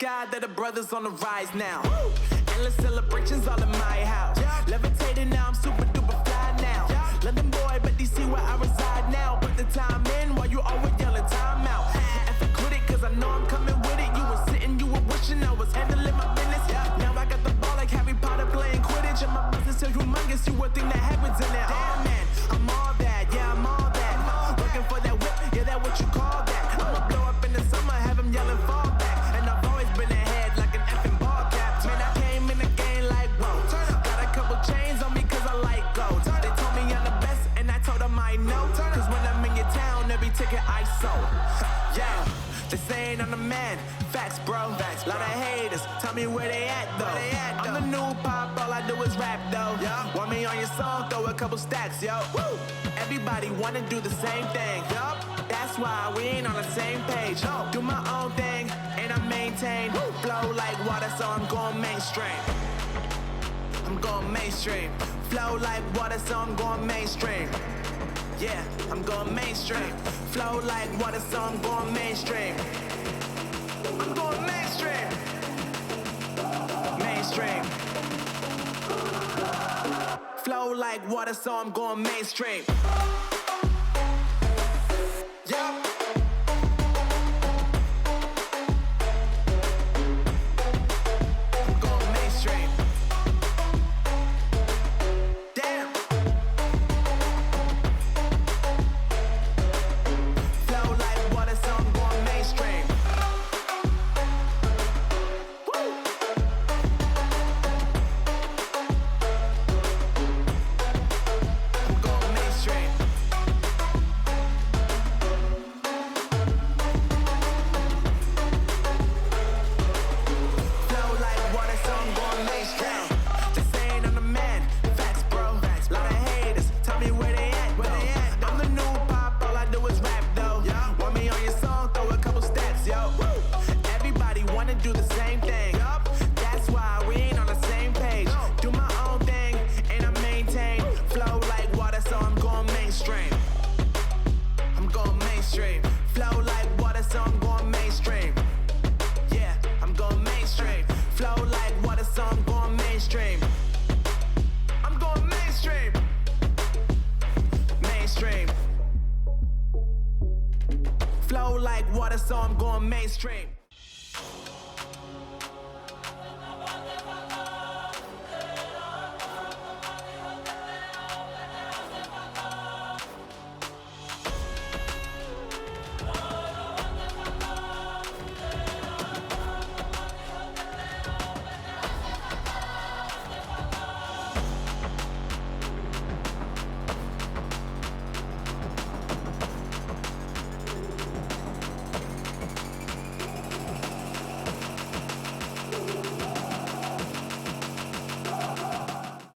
God that the brothers on the rise now. Endless celebrations all in my house. Levitating now, I'm super duper fly now. London boy, but DC where I reside now. Put the time in while you always yelling time out. And for quit it, cause I know I'm coming with it. You were sitting, you were wishing I was handling my business. Now I got the ball like Harry Potter playing Quidditch. And my business is humongous, you would think that happens in there. Damn man, I'm all that, yeah I'm all that. Working for that whip, yeah that what you call that. I'ma blow up in the summer, have them yelling fall back. And I've always been ahead like an effing ball cap. Man, I came in the game like whoa. Got a couple chains on me cause I like gold. They told me I'm the best and I told them I know. Cause when I'm in your town, every ticket I sold. Yeah, they saying I'm the man. Facts, bro. Facts, lot of haters. Tell me where they at though. I'm the new pop, all I do is rap though. Want me on your song, throw a couple stacks, yo. Woo! Everybody wanna do the same thing. That's why we ain't on the same page. Do my own thing and I maintain. Flow like water, so I'm going mainstream. I'm going mainstream. Flow like water, so I'm going mainstream. Yeah, I'm going mainstream. Flow like water, so I'm going mainstream. I'm going mainstream. Mainstream. Flow like water, so I'm going mainstream. Yeah. I'm going mainstream. Damn. Flow like water, so I'm going mainstream. Flow like water, so I'm going mainstream.